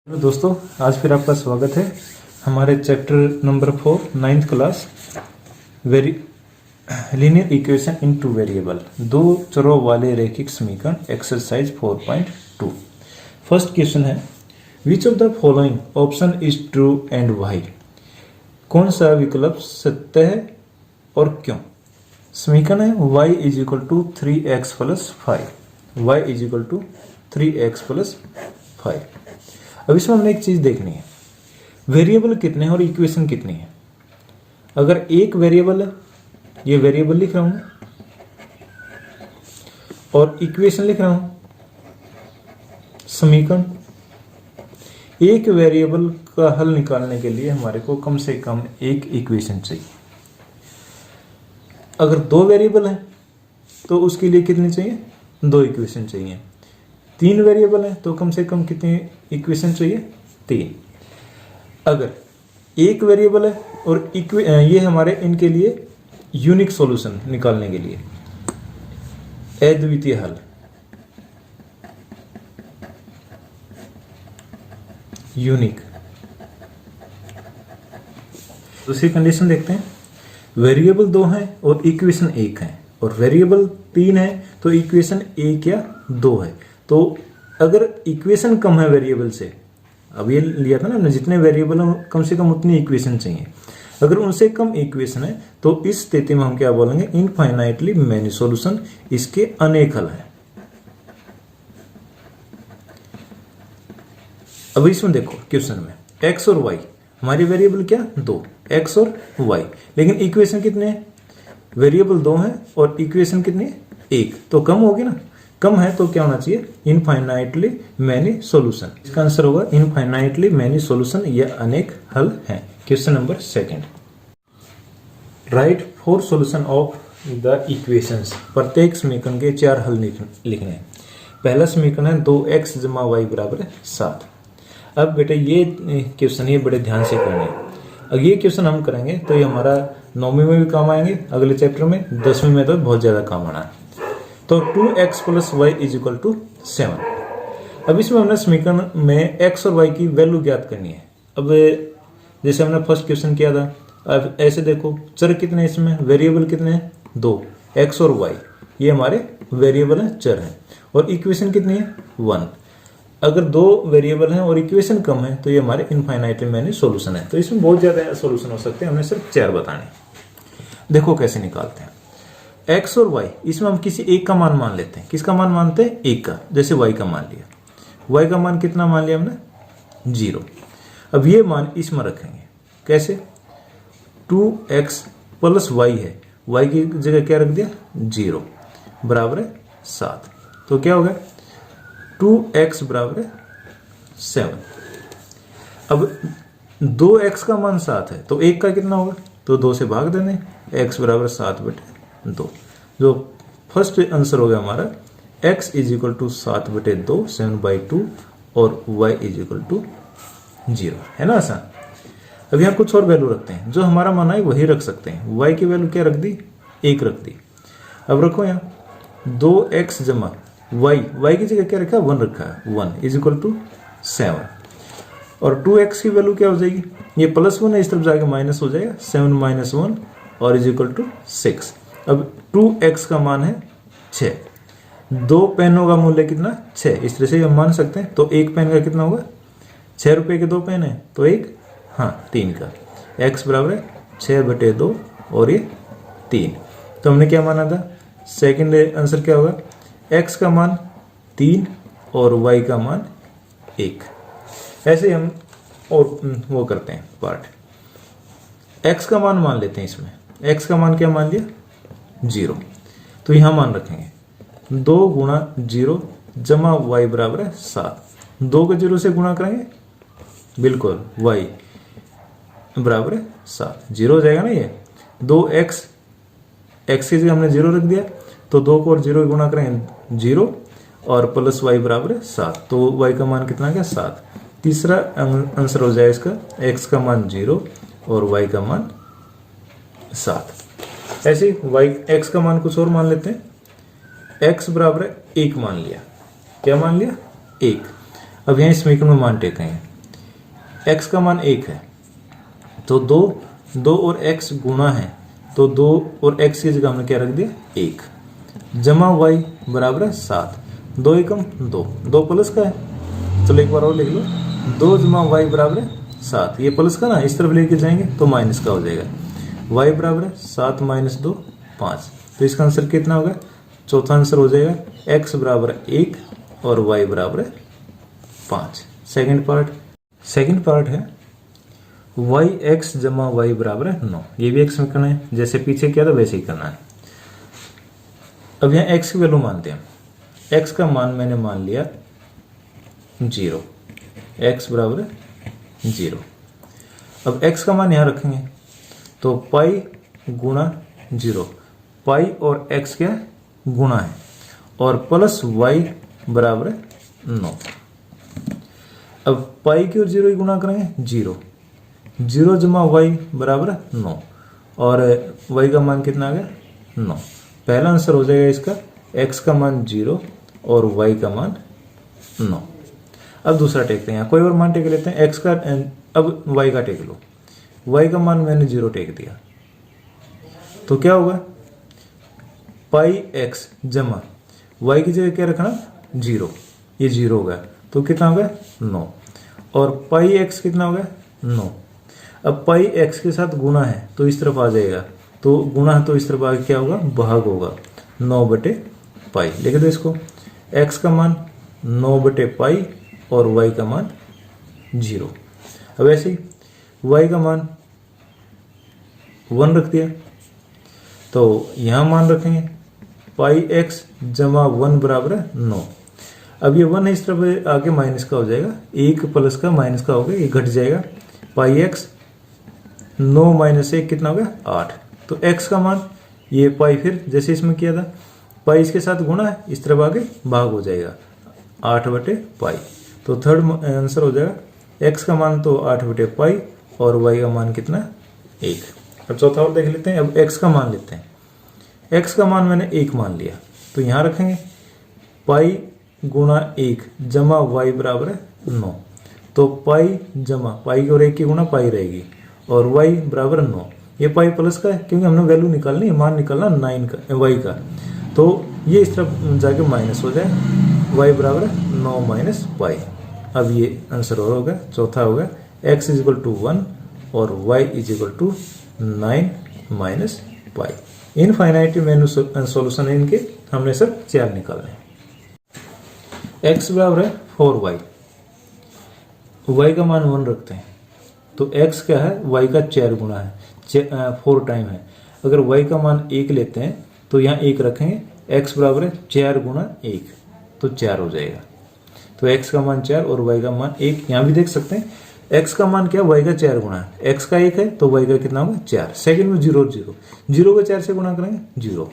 Hello दोस्तों, आज फिर आपका स्वागत है हमारे chapter number 4 9th class linear equation in two variable, दो चरों वाले रैखिक समीकरण, एक्सरसाइज 4.2। फर्स्ट क्वेश्चन है, which of the following option is true and why? कौन सा विकल्प सत्य है और क्यों? समीकरण है y is equal to 3x plus 5, y is equal to 3x plus 5। अब इसमें हमने एक चीज देखनी है, वेरिएबल कितने हैं और इक्वेशन कितनी है। अगर एक वेरिएबल है, ये वेरिएबल लिख रहा हूं और इक्वेशन लिख रहा हूं, समीकरण। एक वेरिएबल का हल निकालने के लिए हमारे को कम से कम एक इक्वेशन चाहिए। अगर दो वेरिएबल है तो उसके लिए कितनी चाहिए? दो इक्वेशन चाहिए। तीन वेरिएबल है तो कम से कम कितनी इक्वेशन चाहिए? तीन। अगर एक वेरिएबल है और ये हमारे इनके लिए यूनिक सॉल्यूशन निकालने के लिए अद्वितीय हल, यूनिक। दूसरी कंडीशन देखते हैं, वेरिएबल दो हैं और इक्वेशन एक है, और वेरिएबल तीन है तो इक्वेशन एक या दो है। तो अगर इक्वेशन कम है वेरिएबल से, अब ये लिया था ना हमने, जितने वेरिएबल हो कम से कम उतनी इक्वेशन चाहिए। अगर उनसे कम इक्वेशन है तो इस स्थिति में हम क्या बोलेंगे? इनफाइनाइटली मैनी सॉल्यूशन, इसके अनेक हल हैं। अब इसमें देखो क्वेश्चन में x और y, हमारी वेरिएबल क्या? दो, x और y, लेकिन इक्वेशन कितने हैं? वेरिएबल दो हैं और इक्वेशन कितनी है? एक, तो कम होगी ना। कम है तो क्या होना चाहिए? Infinitely many solution. इसका आंसर होगा इनफाइनाइटली मैनी सॉल्यूशन, या अनेक हल हैं। Question number second, right 4 solution of the equations. प्रत्येक समीकरण के 4 हल लिखने हैं। पहला समीकरण है 2x जमा y बराबर 7। अब बेटे ये क्वेश्चन ये बड़े ध्यान से करने हैं। अब ये क्वेश्चन हम करेंगे तो ये हमारा 9वीं में भी काम आएंगे, अगले चैप्टर में 10वीं में तो बहुत ज्यादा काम आना है। तो 2x plus y is equal to 7। अब इसमें हमने समीकरण में x और y की वैल्यू ज्ञात करनी है। अब जैसे हमने फर्स्ट क्वेश्चन किया था, अब ऐसे देखो, चर कितने इसमें? वेरिएबल कितने हैं? दो, x और y, ये हमारे वेरिएबल है, चर है। और इक्वेशन कितनी है? 1। अगर दो वेरिएबल हैं और इक्वेशन कम है तो ये हमारे इनफाइनाइटली मैनी सॉल्यूशन है। तो इसमें बहुत ज्यादा सॉल्यूशन हो सकते हैं, हमने सिर्फ 4 बताने। देखो कैसे निकालते हैं। x और y, इसमें हम किसी एक का मान लेते हैं। किसका मान मानते हैं? एक का। जैसे y का मान लिया, y का मान कितना मान लिया हमने? 0। अब ये मान इसमें रखेंगे। कैसे? 2x प्लस y है, y की जगह क्या रख दिया? 0 बराबर है 7। तो क्या हो गया? 2x बराबर है 7। अब 2x का मान 7 है तो 1 का कितना होगा? तो 2 से भाग देने, x बराबर 7 बटे 2। जो फर्स्ट आंसर हो गया हमारा, x इज इक्वल टू 7 बटे 2, 7/2, और y इज इक्वल टू 0, है ना आसान। अब यहाँ कुछ और वैल्यू रखते हैं, जो हमारा माना है वही रख सकते हैं। y की वैल्यू क्या रख दी? 1 रख दी। अब रखो यहाँ 2x जमा y की जगह क्या रखा? 1 रखा है, 1 इज इक्वल टू 7। और 2x की वैल्यू क्या हो जाएगी? ये +1 है, इस तरफ जाके माइनस हो जाएगा, 7 - 1 और इज इक्वल टू 6। अब 2x का मान है 6। दो पेनों का मूल्य कितना? 6। इस तरह से हम मान सकते हैं। तो एक पेन का कितना होगा? 6 रुपए के 2 पेन है तो एक, हाँ 3 का। x बराबर है 6 बटे 2 और ये 3। तो हमने क्या माना था? सेकंड आंसर क्या होगा? x का मान 3 और y का मान 1। ऐसे हम और वो करते हैं पार्ट। x का मान लेते हैं इसमें। x का मान क्या मान लिया? 0। तो यहां मान रखेंगे 2 गुणा 0 जमा y बराबर है 7। 2 को 0 से गुणा करेंगे, बिल्कुल y बराबर है 7। 0 हो जाएगा ना ये। 2x, x की जगह हमने 0 रख दिया, तो 2 को और 0 गुणा करेंगे 0, और प्लस y बराबर है 7। तो y का मान कितना गया? 7। तीसरा आंसर हो जाए इसका, x का मान 0 और y का मान 7। ऐसे x का मान कुछ और मान लेते हैं। x बराबर है 1 मान लिया। क्या मान लिया? 1। अब यहां समीकरण में मान टेकेंगे। x का मान 1 है तो 2 और x गुणा है तो 2 और x की जगह हमने क्या रख दिया 1 जमा y बराबर है 7। 2 एकम 2 प्लस का है, चलो एक बार और लिख लो। 2 जमा y बराबर है 7, ये प्लस का ना इस तरफ लेके जाएंगे तो माइनस का हो जाएगा। y बराबर है 7 माइनस 2 5, तो इसका आंसर कितना होगा? चौथा आंसर हो जाएगा x बराबर 1 और y बराबर 5। सेकंड पार्ट है yx जमा y बराबर 9। ये भी x में करना है, जैसे पीछे किया था वैसे ही करना है। अब यहाँ x की वैल्यू मानते हैं। x का मान मैंने मान लिया 0, x बराबर 0। अब x का मान यहाँ रखेंगे तो पाई गुणा 0, पाई और x क्या गुणा है और प्लस y बराबर 9। अब पाई की और 0 ही गुणा करेंगे 0 जमा y बराबर 9 और y का मान कितना आ गया 9। पहला आंसर हो जाएगा इसका x का मान 0 और y का मान 9। अब दूसरा टेकते हैं, यहाँ कोई और मान टेक लेते हैं x का, अब y का टेक लो। y का मान मैंने 0 टेक दिया तो क्या होगा पाई x जमा y की जगह क्या रखना 0, ये 0 होगा तो कितना होगा 9 और पाई x कितना होगा 9। अब पाई x के साथ गुणा है तो इस तरफ आ जाएगा, तो गुणा है तो इस तरफ आगे क्या होगा भाग होगा 9/पाई। लिख दो इसको, x का मान 9/पाई और y का मान 0। अब ऐसे ही y का मान 1 रख दिया तो यहां मान रखेंगे पाई x जमा 1 बराबर 9। अब ये 1 है इस तरफ आगे माइनस का हो जाएगा, 1 प्लस का माइनस का हो गया, ये घट जाएगा। पाई x 9 माइनस 1 कितना हो गया 8, तो x का मान ये पाई फिर जैसे इसमें किया था पाई इसके साथ गुणा है इस तरफ आगे भाग हो जाएगा 8/पाई। तो थर्ड आंसर हो जाएगा x का मान तो 8/पाई और y का मान कितना 1। अब चौथा और देख लेते हैं। अब x का मान लेते हैं। x का मान मैंने 1 मान लिया तो यहां रखेंगे पाई गुणा 1 जमा y बराबर 9, तो पाई जमा पाई की और 1 की गुणा पाई रहेगी और y बराबर 9। ये पाई प्लस का है क्योंकि हमने वैल्यू निकालनी है, मान निकालना 9 का y का, तो ये इस तरफ जाके माइनस हो जाए, y बराबर 9 माइनस पाई। अब ये आंसर और होगा, चौथा होगा x इज इक्वल टू 1 और y is equal to 9 minus pi. Infinite many solution है इनके, हमने सब 4 निकालने हैं। x बराबर है 4y, y का मान 1 रखते हैं तो x क्या है y का 4 गुना है, 4 टाइम है। अगर y का मान 1 लेते हैं तो यहाँ 1 रखेंगे, x बराबर है 4 गुना 1 तो 4 हो जाएगा। तो x का मान 4 और y का मान 1, यहाँ भी देख सकते हैं x का मान क्या y का 4 गुना है, x का 1 है तो y का कितना होगा 4। सेकंड में 0 को 4 से गुणा करेंगे 0।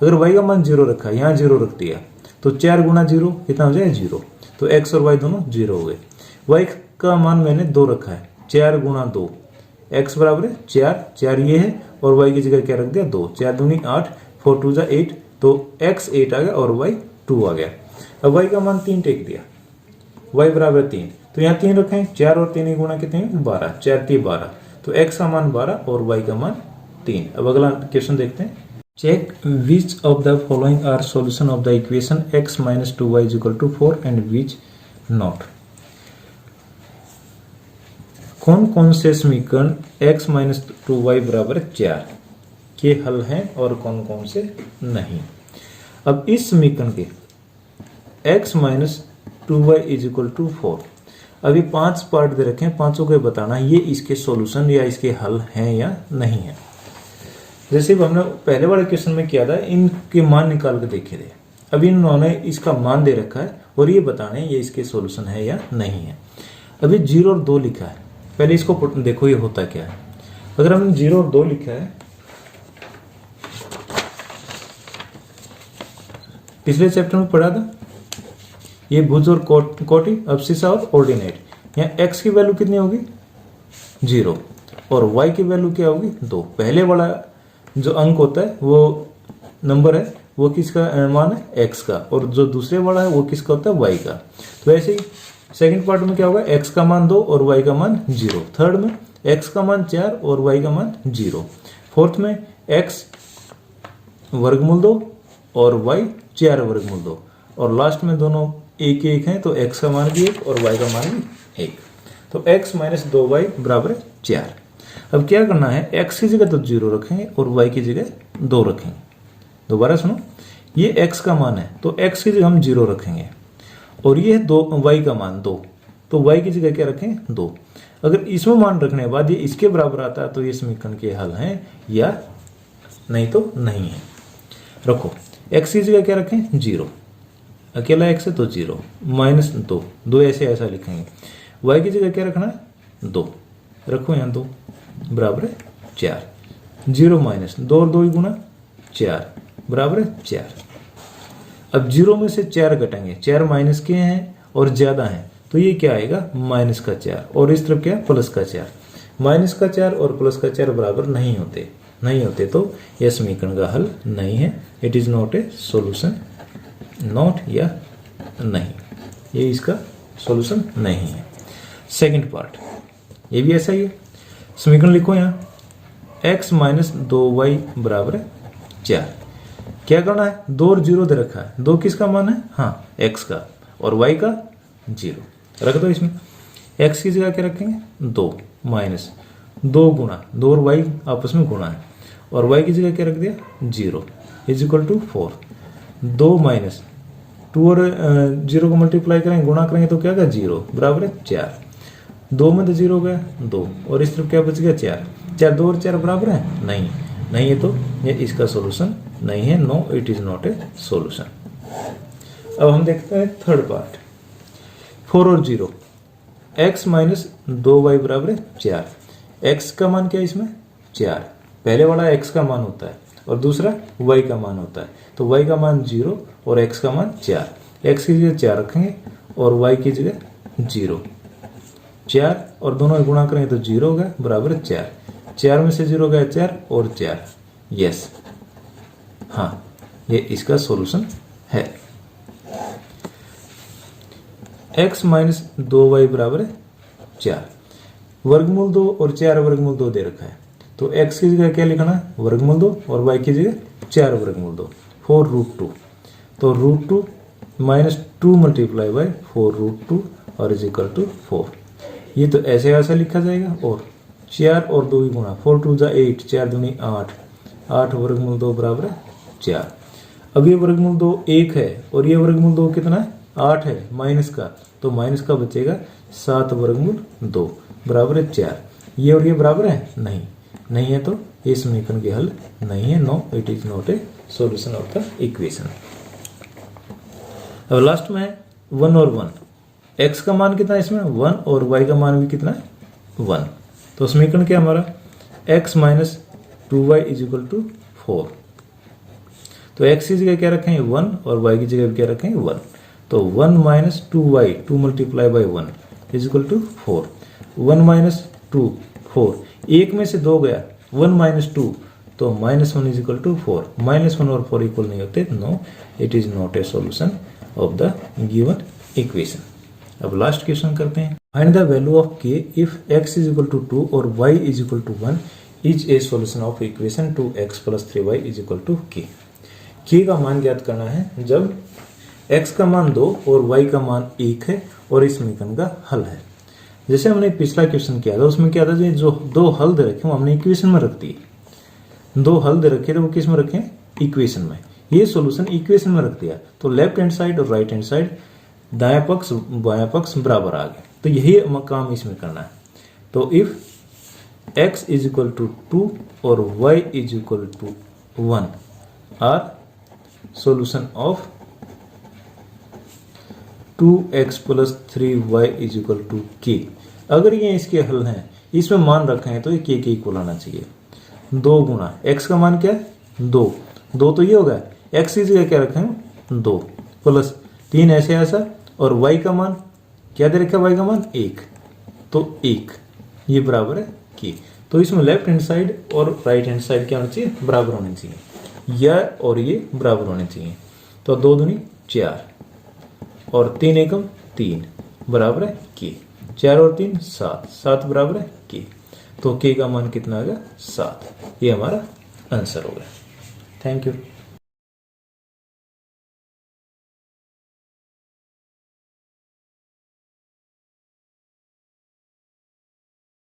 अगर y का मान 0 रखा है, यहाँ 0 रख दिया तो 4 गुना 0 कितना हो जाएगा 0, तो x और y दोनों 0 हो गए। y का मान मैंने 2 रखा है, 4 गुना 2, x बराबर है 4 ये है और y की जगह क्या रख दिया 2, 4 दूनी 8, 4 2 8, तो x 8 आ गया और y 2 आ गया। अब y का मान 3 टेक दिया, y बराबर 3, तो यहाँ 3 रखें, 4 और 3 गुणा कितने 12, 4 3 12, तो x का मान 12 और y का मान 3। अब अगला क्वेश्चन देखते हैं। Check which of the following are solution of the equation x minus 2y is equal to 4 and which not. कौन कौन से समीकरण x माइनस 2y बराबर 4 के हल हैं और कौन कौन से नहीं। अब इस समीकरण के x minus 2y is equal to 4, अभी 5 पार्ट दे रखे हैं, पांचों को बताना ये इसके सॉल्यूशन या इसके हल हैं या नहीं है। जैसे हमने पहले वाले क्वेश्चन में किया था, इनके मान निकाल के देखे थे। अभी इन्होंने इसका मान दे रखा है और ये बताने ये इसके सॉल्यूशन है या नहीं है। अभी 0 और 2 लिखा है, पहले इसको देखो ये होता क्या है। अगर हमने 0 और 2 लिखा है, पिछले चैप्टर में पढ़ा था ये भुज और कोटि, अब्सिसा और ऑर्डिनेट। यहाँ x की वैल्यू कितनी होगी 0 और y की वैल्यू क्या होगी 2। पहले वाला जो अंक होता है वो नंबर है वो किसका मान है x का, और जो दूसरे वाला है वो किसका होता है y का। तो ऐसे ही सेकंड पार्ट में क्या होगा, x का मान 2 और y का मान 0। थर्ड में x का मान 4 और y का मान 0। फोर्थ में x वर्गमूल 2 और y 4 वर्गमूल 2। और लास्ट में दोनों एक एक हैं, तो x का मान भी 1 और y का मान भी 1। तो x माइनस 2y बराबर 4। अब क्या करना है, x की जगह तो 0 रखेंगे और y की जगह 2 रखेंगे। दोबारा सुनो, ये x का मान है तो x की जगह हम 0 रखेंगे और ये है 2 y का मान 2, तो y की जगह क्या रखें 2। अगर इसमें मान रखने के बाद ये इसके बराबर आता है तो ये समीकरण के हल हैं या नहीं तो नहीं है। रखो, x की जगह क्या रखें 0, अकेला x है तो 0, माइनस 2 ऐसे ऐसा लिखेंगे। y की जगह क्या रखना है 2, रखो यहाँ 2 बराबर है 4। 0 माइनस 2 और 2 ही गुना 4 बराबर है 4। अब 0 में से 4 घटाएंगे, 4 माइनस के हैं और ज्यादा हैं तो ये क्या आएगा माइनस का 4 और इस तरफ क्या प्लस का 4। माइनस का 4 और प्लस का 4 बराबर नहीं होते तो यह समीकरण का हल नहीं है। It is not a solution, not या नहीं, ये इसका सॉल्यूशन नहीं है। सेकंड पार्ट ये भी ऐसा ही है। समीकरण लिखो यहाँ, x माइनस 2y बराबर है 4। क्या करना है, 2 और 0 दे रखा है, 2 किसका मान है, हाँ x का, और y का 0 रख दो। इसमें x की जगह क्या रखेंगे 2 माइनस 2 गुना 2 और y आपस में गुणा है, और y की जगह क्या रख दिया 0 इज इक्वल टू 4। 2 माइनस 2 और 0 को मल्टीप्लाई करेंगे, गुणा करेंगे तो क्या होगा 0 बराबर है 4। 2 में तो 0 गया 2 और इस तरफ क्या बच गया 4। 2 और 4 बराबर है नहीं है, तो ये इसका सॉल्यूशन नहीं है। No, it is not a solution. अब हम देखते हैं थर्ड पार्ट, 4 और 0, x माइनस 2y बराबर है 4। x का मान क्या है इसमें 4, पहले वाला x का मान होता है और दूसरा y का मान होता है, तो y का मान 0 और x का मान 4। x की जगह 4 रखेंगे और y की जगह 0। 4 और दोनों गुणा करेंगे तो 0 होगा बराबर 4। 4 में से 0 गया 4 और 4, यस, हाँ ये इसका सॉल्यूशन है। x माइनस 2y बराबर है 4। वर्गमूल 2 और 4 वर्गमूल 2 दे रखा है, तो x की जगह क्या लिखना है वर्गमूल 2 और y की जगह 4 वर्गमूल 2, 4 रूट 2। तो root 2 minus 2 multiply by 4 root 2 और इज इक्वल टू 4। ये तो ऐसे ऐसा लिखा जाएगा, और 4 और 2 ही गुणा 4 2 जा 8, 4 दूनी 8, 8 वर्गमूल 2 बराबर है 4। अब ये वर्गमूल 2 1 है और ये वर्गमूल 2 कितना है 8 है माइनस का, तो माइनस का बचेगा 7 वर्गमूल 2 बराबर है 4। ये और ये बराबर है नहीं है, तो ये समीकरण के हल नहीं है। No, it is not a solution of the equation. अब लास्ट में है 1 और 1। x का मान कितना है इसमें 1 और y का मान भी कितना है 1। तो समीकरण क्या हमारा x minus 2y is equal to 4। तो x की जगह क्या रखेंगे 1 और y की जगह क्या रखेंगे 1। तो 1 minus 2y 2 multiply by 1 is equal to 4। 1 minus 2 4, 1 में से 2 गया 1 माइनस 2, तो माइनस 1 इज इक्वल टू 4। माइनस 1 और 4 इक्वल नहीं होते, no, it is not a solution of the given equation. अब लास्ट क्वेश्चन करते हैं, find the value of k if x is equal to 2 और y is equal to 1 is a solution of equation 2x plus 3y is equal to k। k का मान ज्ञात करना है जब x का मान 2 और y का मान 1 है और इस समीकरण का हल है। जैसे हमने पिछला क्वेश्चन किया था, उसमें क्या था, जो 2 हल दे रखे वो हमने इक्वेशन में रख दिए। 2 हल दे रखे थे वो किस में रखे इक्वेशन में, ये सॉल्यूशन इक्वेशन में रख दिया, तो लेफ्ट हैंड साइड और राइट हैंड साइड दायां पक्ष बायां पक्ष बराबर आ गए। तो यही काम इसमें करना है। तो if x is equal to 2 और y is equal to 1 are solution of 2x plus 3y is equal to k। अगर ये इसके हल हैं, इसमें मान रखे हैं, तो ये k के इक्वल आना चाहिए। 2 गुना x का मान क्या है 2 तो ये होगा x की जगह क्या रखें 2 प्लस 3 ऐसे ऐसा, और y का मान क्या दे रखा है y का मान 1, तो 1 ये बराबर है k। तो इसमें लेफ्ट हैंड साइड और राइट हैंड साइड क्या होना चाहिए बराबर होने चाहिए, यह और ये बराबर होने चाहिए। तो 2 दूनी 4 और 3 एकम 3, बराबर है के। 4 और 3 7, 7 बराबर है के। तो के का मान कितना आ गया 7। ये हमारा आंसर हो गया। Thank you.